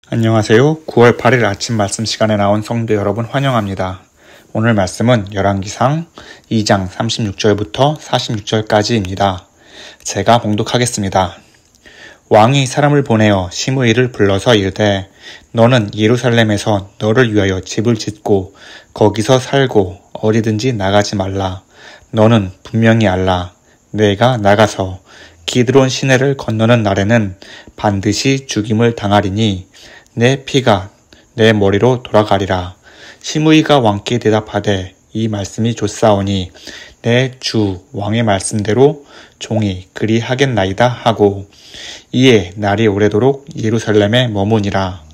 안녕하세요. 9월 8일 아침 말씀 시간에 나온 성도 여러분 환영합니다. 오늘 말씀은 열왕기상 2장 36절부터 46절까지입니다. 제가 봉독하겠습니다. 왕이 사람을 보내어 시므이를 불러서 이르되 너는 예루살렘에서 너를 위하여 집을 짓고 거기서 살고 어디든지 나가지 말라. 너는 분명히 알라. 내가 나가서 기드론 시내를 건너는 날에는 반드시 죽임을 당하리니 내 피가 내 머리로 돌아가리라. 시므이가 왕께 대답하되 이 말씀이 좋사오니 내 주 왕의 말씀대로 종이 그리하겠나이다 하고 이에 날이 오래도록 예루살렘에 머무니라.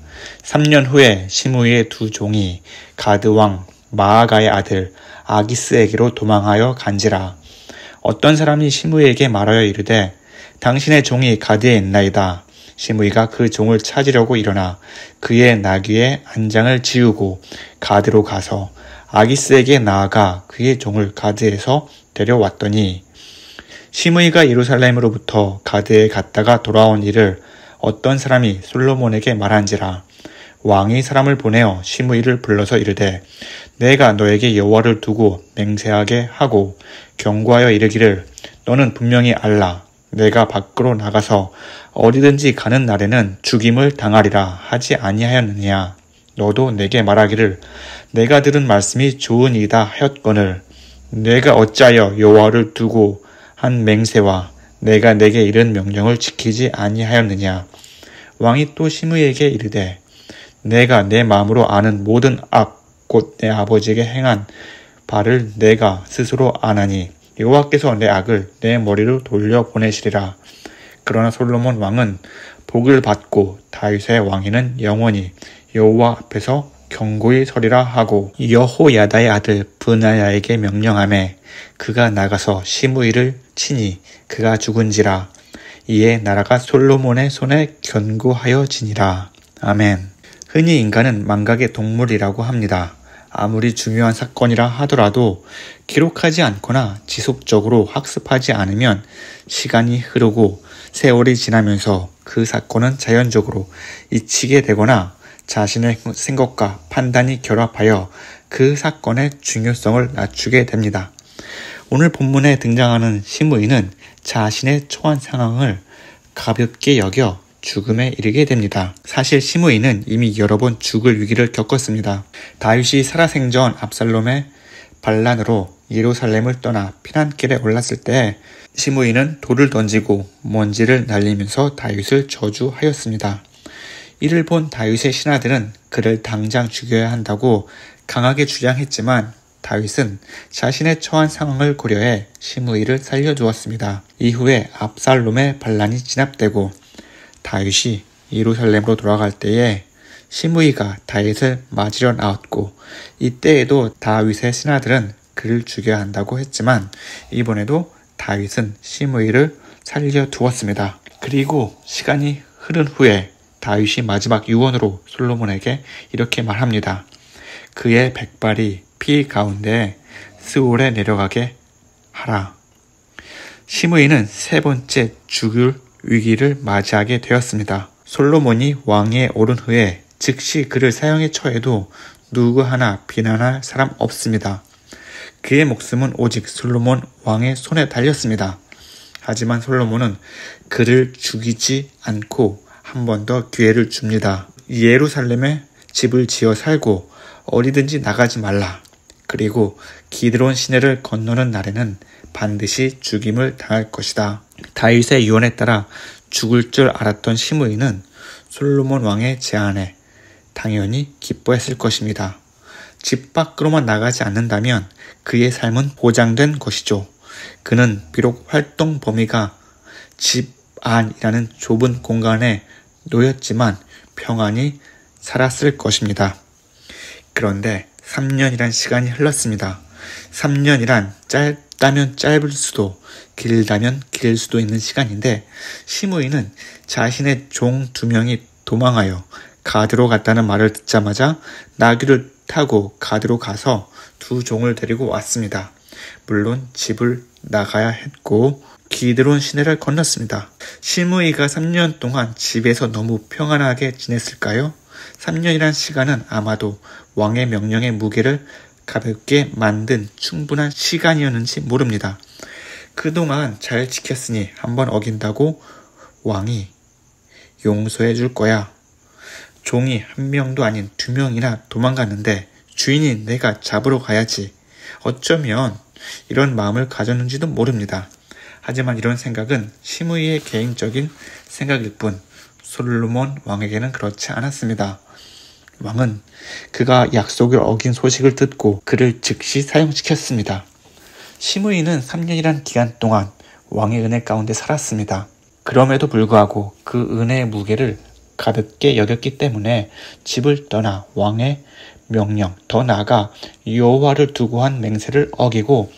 3년 후에 시므이의 두 종이 가드 왕 마아가의 아들 아기스에게로 도망하여 간지라. 어떤 사람이 시므이에게 말하여 이르되 당신의 종이 가드에 있나이다. 시므이가 그 종을 찾으려고 일어나 그의 나귀의 안장을 지우고 가드로 가서 아기스에게 나아가 그의 종을 가드에서 데려왔더니 시므이가 예루살렘으로부터 가드에 갔다가 돌아온 일을 어떤 사람이 솔로몬에게 말한지라. 왕이 사람을 보내어 시므이를 불러서 이르되 내가 너에게 여호와를 두고 맹세하게 하고 경고하여 이르기를 너는 분명히 알라. 내가 밖으로 나가서 어디든지 가는 날에는 죽임을 당하리라 하지 아니하였느냐. 너도 내게 말하기를 내가 들은 말씀이 좋으니이다 하였거늘 내가 어찌하여 여호와를 두고 한 맹세와 내가 내게 이른 명령을 지키지 아니하였느냐. 왕이 또 시므이에게 이르되 내가 내 마음으로 아는 모든 악 곧 내 아버지에게 행한 바를 내가 스스로 아나니 여호와께서 내 악을 내 머리로 돌려보내시리라. 그러나 솔로몬 왕은 복을 받고 다윗의 왕위는 영원히 여호와 앞에서 경고히 서리라 하고 여호야다의 아들 브나야에게 명령하매 그가 나가서 시므이를 치니 그가 죽은지라. 이에 나라가 솔로몬의 손에 견고하여지니라. 아멘. 흔히 인간은 망각의 동물이라고 합니다. 아무리 중요한 사건이라 하더라도 기록하지 않거나 지속적으로 학습하지 않으면 시간이 흐르고 세월이 지나면서 그 사건은 자연적으로 잊히게 되거나 자신의 생각과 판단이 결합하여 그 사건의 중요성을 낮추게 됩니다. 오늘 본문에 등장하는 시므이는 자신의 처한 상황을 가볍게 여겨 죽음에 이르게 됩니다. 사실 시므이는 이미 여러 번 죽을 위기를 겪었습니다. 다윗이 살아생전 압살롬의 반란으로 예루살렘을 떠나 피난길에 올랐을 때 시므이는 돌을 던지고 먼지를 날리면서 다윗을 저주하였습니다. 이를 본 다윗의 신하들은 그를 당장 죽여야 한다고 강하게 주장했지만 다윗은 자신의 처한 상황을 고려해 시므이를 살려주었습니다. 이후에 압살롬의 반란이 진압되고 다윗이 예루살렘으로 돌아갈 때에 시므이가 다윗을 맞으려 나왔고 이때에도 다윗의 신하들은 그를 죽여야 한다고 했지만 이번에도 다윗은 시므이를 살려두었습니다. 그리고 시간이 흐른 후에 다윗이 마지막 유언으로 솔로몬에게 이렇게 말합니다. 그의 백발이 피 가운데 스올에 내려가게 하라. 시므이는 세 번째 죽을 위기를 맞이하게 되었습니다. 솔로몬이 왕위에 오른 후에 즉시 그를 사형에 처해도 누구 하나 비난할 사람 없습니다. 그의 목숨은 오직 솔로몬 왕의 손에 달렸습니다. 하지만 솔로몬은 그를 죽이지 않고 한 번 더 기회를 줍니다. 예루살렘에 집을 지어 살고 어디든지 나가지 말라. 그리고 기드론 시내를 건너는 날에는 반드시 죽임을 당할 것이다. 다윗의 유언에 따라 죽을 줄 알았던 시므이는 솔로몬 왕의 제안에 당연히 기뻐했을 것입니다. 집 밖으로만 나가지 않는다면 그의 삶은 보장된 것이죠. 그는 비록 활동 범위가 집 안이라는 좁은 공간에 놓였지만 평안히 살았을 것입니다. 그런데 3년이란 시간이 흘렀습니다. 3년이란 짧다면 짧을 수도 길다면 길 수도 있는 시간인데 시므이는 자신의 종 2명이 도망하여 가드로 갔다는 말을 듣자마자 나귀를 타고 가드로 가서 두 종을 데리고 왔습니다. 물론 집을 나가야 했고 기드론 시내를 건넜습니다. 시므이가 3년 동안 집에서 너무 평안하게 지냈을까요? 3년이란 시간은 아마도 왕의 명령의 무게를 가볍게 만든 충분한 시간이었는지 모릅니다. 그동안 잘 지켰으니 한번 어긴다고 왕이 용서해 줄 거야. 종이 한 명도 아닌 2명이나 도망갔는데 주인이 내가 잡으러 가야지. 어쩌면 이런 마음을 가졌는지도 모릅니다. 하지만 이런 생각은 시므이의 개인적인 생각일 뿐 솔로몬 왕에게는 그렇지 않았습니다. 왕은 그가 약속을 어긴 소식을 듣고 그를 즉시 사형시켰습니다. 시므이는 3년이란 기간 동안 왕의 은혜 가운데 살았습니다. 그럼에도 불구하고 그 은혜의 무게를 가볍게 여겼기 때문에 집을 떠나 왕의 명령, 더 나아가 여호와를 두고 한 맹세를 어기고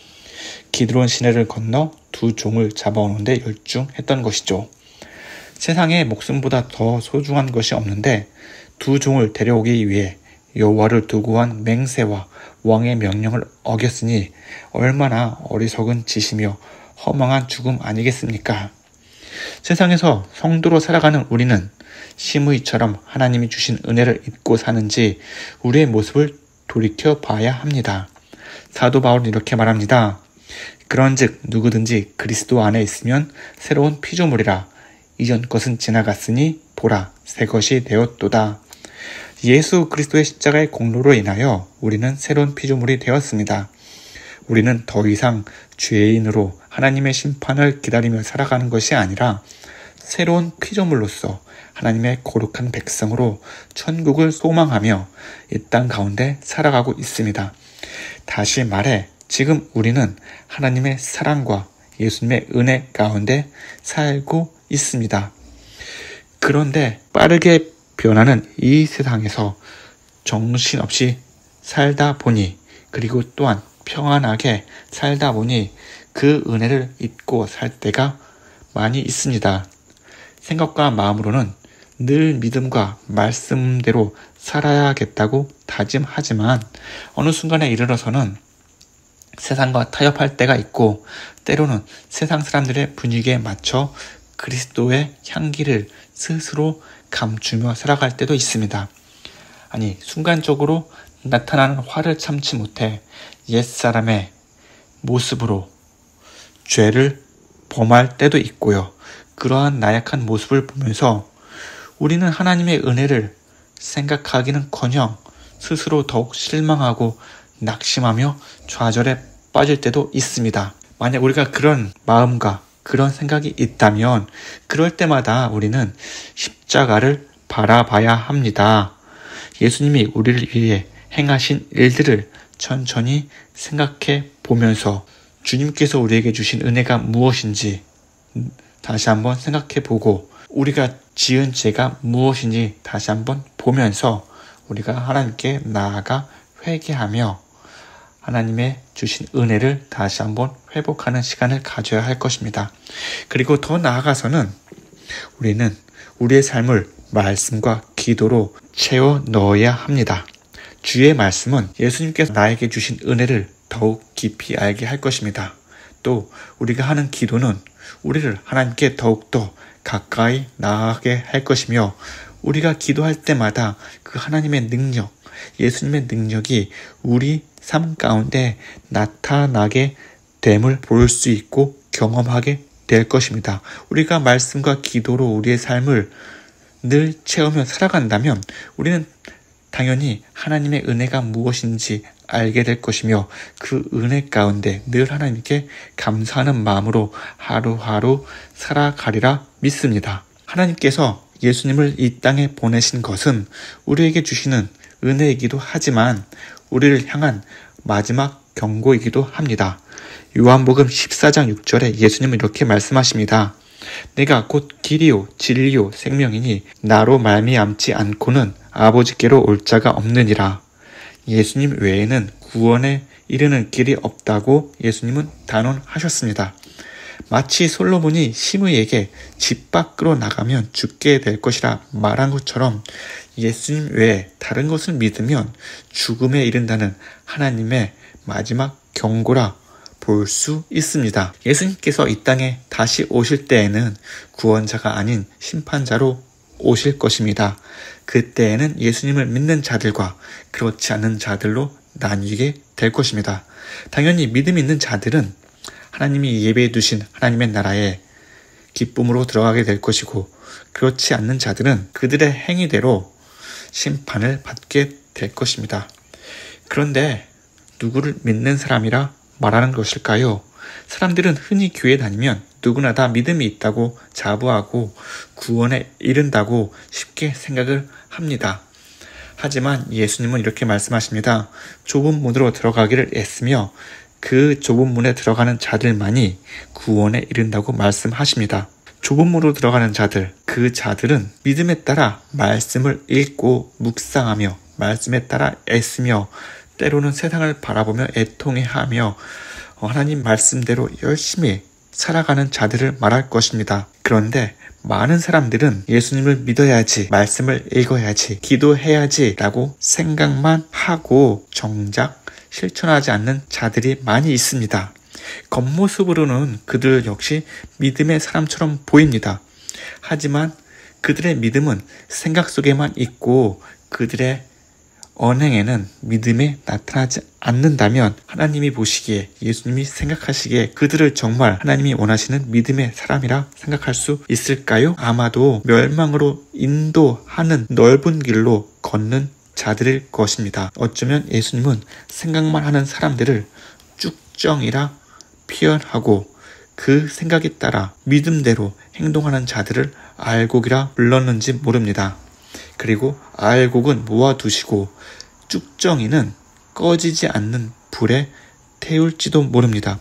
기드론 시내를 건너 2 종을 잡아오는데 열중했던 것이죠. 세상에 목숨보다 더 소중한 것이 없는데 2 종을 데려오기 위해 여호와를 두고 한 맹세와 왕의 명령을 어겼으니 얼마나 어리석은 짓이며 허망한 죽음 아니겠습니까? 세상에서 성도로 살아가는 우리는 시므이처럼 하나님이 주신 은혜를 잊고 사는지 우리의 모습을 돌이켜 봐야 합니다. 사도 바울은 이렇게 말합니다. 그런즉 누구든지 그리스도 안에 있으면 새로운 피조물이라. 이전 것은 지나갔으니 보라 새 것이 되었도다. 예수 그리스도의 십자가의 공로로 인하여 우리는 새로운 피조물이 되었습니다. 우리는 더 이상 죄인으로 하나님의 심판을 기다리며 살아가는 것이 아니라 새로운 피조물로서 하나님의 거룩한 백성으로 천국을 소망하며 이 땅 가운데 살아가고 있습니다. 다시 말해 지금 우리는 하나님의 사랑과 예수님의 은혜 가운데 살고 있습니다. 그런데 빠르게 변하는 이 세상에서 정신없이 살다 보니 그리고 또한 평안하게 살다 보니 그 은혜를 잊고 살 때가 많이 있습니다. 생각과 마음으로는 늘 믿음과 말씀대로 살아야겠다고 다짐하지만 어느 순간에 이르러서는 세상과 타협할 때가 있고 때로는 세상 사람들의 분위기에 맞춰 그리스도의 향기를 스스로 감추며 살아갈 때도 있습니다. 아니, 순간적으로 나타나는 화를 참지 못해 옛사람의 모습으로 죄를 범할 때도 있고요. 그러한 나약한 모습을 보면서 우리는 하나님의 은혜를 생각하기는커녕 스스로 더욱 실망하고 낙심하며 좌절에 빠질 때도 있습니다. 만약 우리가 그런 마음과 그런 생각이 있다면 그럴 때마다 우리는 십자가를 바라봐야 합니다. 예수님이 우리를 위해 행하신 일들을 천천히 생각해 보면서 주님께서 우리에게 주신 은혜가 무엇인지 다시 한번 생각해 보고 우리가 지은 죄가 무엇인지 다시 한번 보면서 우리가 하나님께 나아가 회개하며 하나님의 주신 은혜를 다시 한번 회복하는 시간을 가져야 할 것입니다. 그리고 더 나아가서는 우리는 우리의 삶을 말씀과 기도로 채워 넣어야 합니다. 주의 말씀은 예수님께서 나에게 주신 은혜를 더욱 깊이 알게 할 것입니다. 또 우리가 하는 기도는 우리를 하나님께 더욱더 가까이 나아가게 할 것이며 우리가 기도할 때마다 그 하나님의 능력, 예수님의 능력이 우리 삶 가운데 나타나게 됨을 볼 수 있고 경험하게 될 것입니다. 우리가 말씀과 기도로 우리의 삶을 늘 채우며 살아간다면 우리는 당연히 하나님의 은혜가 무엇인지 알게 될 것이며 그 은혜 가운데 늘 하나님께 감사하는 마음으로 하루하루 살아가리라 믿습니다. 하나님께서 예수님을 이 땅에 보내신 것은 우리에게 주시는 은혜이기도 하지만 우리를 향한 마지막 경고이기도 합니다. 요한복음 14장 6절에 예수님은 이렇게 말씀하십니다. 내가 곧 길이요 진리요 생명이니 나로 말미암지 않고는 아버지께로 올 자가 없느니라. 예수님 외에는 구원에 이르는 길이 없다고 예수님은 단언하셨습니다. 마치 솔로몬이 시므이에게 집 밖으로 나가면 죽게 될 것이라 말한 것처럼 예수님 외에 다른 것을 믿으면 죽음에 이른다는 하나님의 마지막 경고라 볼 수 있습니다. 예수님께서 이 땅에 다시 오실 때에는 구원자가 아닌 심판자로 오실 것입니다. 그때에는 예수님을 믿는 자들과 그렇지 않는 자들로 나뉘게 될 것입니다. 당연히 믿음 있는 자들은 하나님이 예배해 두신 하나님의 나라에 기쁨으로 들어가게 될 것이고, 그렇지 않는 자들은 그들의 행위대로 심판을 받게 될 것입니다. 그런데 누구를 믿는 사람이라 말하는 것일까요? 사람들은 흔히 교회 다니면 누구나 다 믿음이 있다고 자부하고 구원에 이른다고 쉽게 생각을 합니다. 하지만 예수님은 이렇게 말씀하십니다. 좁은 문으로 들어가기를 애쓰며 그 좁은 문에 들어가는 자들만이 구원에 이른다고 말씀하십니다. 좁은 문으로 들어가는 자들, 그 자들은 믿음에 따라 말씀을 읽고 묵상하며 말씀에 따라 애쓰며 때로는 세상을 바라보며 애통해하며 하나님 말씀대로 열심히 살아가는 자들을 말할 것입니다. 그런데 많은 사람들은 예수님을 믿어야지, 말씀을 읽어야지, 기도해야지 라고 생각만 하고 정작 실천하지 않는 자들이 많이 있습니다. 겉모습으로는 그들 역시 믿음의 사람처럼 보입니다. 하지만 그들의 믿음은 생각 속에만 있고 그들의 언행에는 믿음이 나타나지 않는다면 하나님이 보시기에, 예수님이 생각하시기에 그들을 정말 하나님이 원하시는 믿음의 사람이라 생각할 수 있을까요? 아마도 멸망으로 인도하는 넓은 길로 걷는 자들일 것입니다. 어쩌면 예수님은 생각만 하는 사람들을 쭉정이라 표현하고 그 생각에 따라 믿음대로 행동하는 자들을 알곡이라 불렀는지 모릅니다. 그리고 알곡은 모아두시고 쭉정이는 꺼지지 않는 불에 태울지도 모릅니다.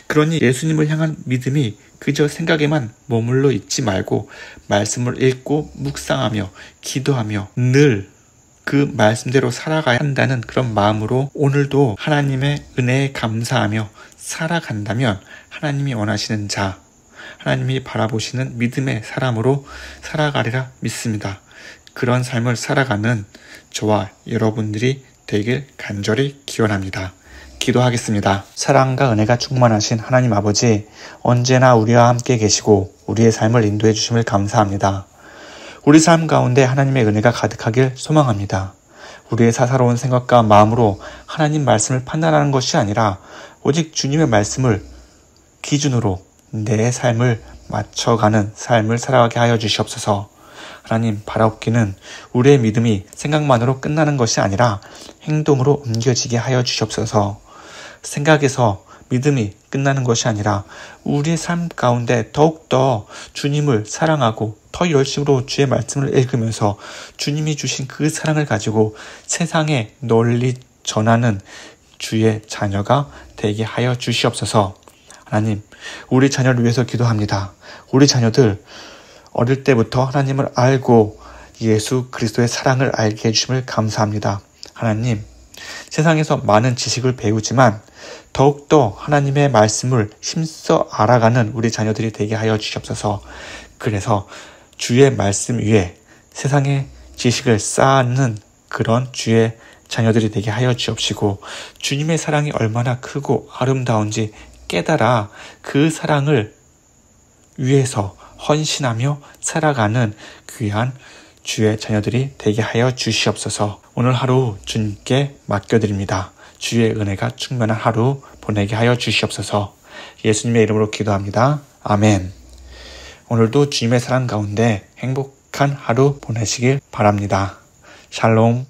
그러니 예수님을 향한 믿음이 그저 생각에만 머물러 있지 말고 말씀을 읽고 묵상하며 기도하며 늘 그 말씀대로 살아가야 한다는 그런 마음으로 오늘도 하나님의 은혜에 감사하며 살아간다면 하나님이 원하시는 자, 하나님이 바라보시는 믿음의 사람으로 살아가리라 믿습니다. 그런 삶을 살아가는 저와 여러분들이 되길 간절히 기원합니다. 기도하겠습니다. 사랑과 은혜가 충만하신 하나님 아버지, 언제나 우리와 함께 계시고 우리의 삶을 인도해 주심을 감사합니다. 우리 삶 가운데 하나님의 은혜가 가득하길 소망합니다. 우리의 사사로운 생각과 마음으로 하나님 말씀을 판단하는 것이 아니라 오직 주님의 말씀을 기준으로 내 삶을 맞춰가는 삶을 살아가게 하여 주시옵소서. 하나님, 바라옵기는 우리의 믿음이 생각만으로 끝나는 것이 아니라 행동으로 옮겨지게 하여 주시옵소서. 생각에서 믿음이 끝나는 것이 아니라 우리의 삶 가운데 더욱더 주님을 사랑하고 더 열심으로 주의 말씀을 읽으면서 주님이 주신 그 사랑을 가지고 세상에 널리 전하는 주의 자녀가 되게 하여 주시옵소서. 하나님, 우리 자녀를 위해서 기도합니다. 우리 자녀들 어릴 때부터 하나님을 알고 예수 그리스도의 사랑을 알게 해주심을 감사합니다. 하나님, 세상에서 많은 지식을 배우지만 더욱더 하나님의 말씀을 힘써 알아가는 우리 자녀들이 되게 하여 주시옵소서. 그래서 주의 말씀 위에 세상의 지식을 쌓는 그런 주의 자녀들이 되게 하여 주옵시고, 주님의 사랑이 얼마나 크고 아름다운지 깨달아 그 사랑을 위해서 헌신하며 살아가는 귀한 주의 자녀들이 되게 하여 주시옵소서. 오늘 하루 주님께 맡겨드립니다. 주의 은혜가 충만한 하루 보내게 하여 주시옵소서. 예수님의 이름으로 기도합니다. 아멘. 오늘도 주님의 사랑 가운데 행복한 하루 보내시길 바랍니다. 샬롬.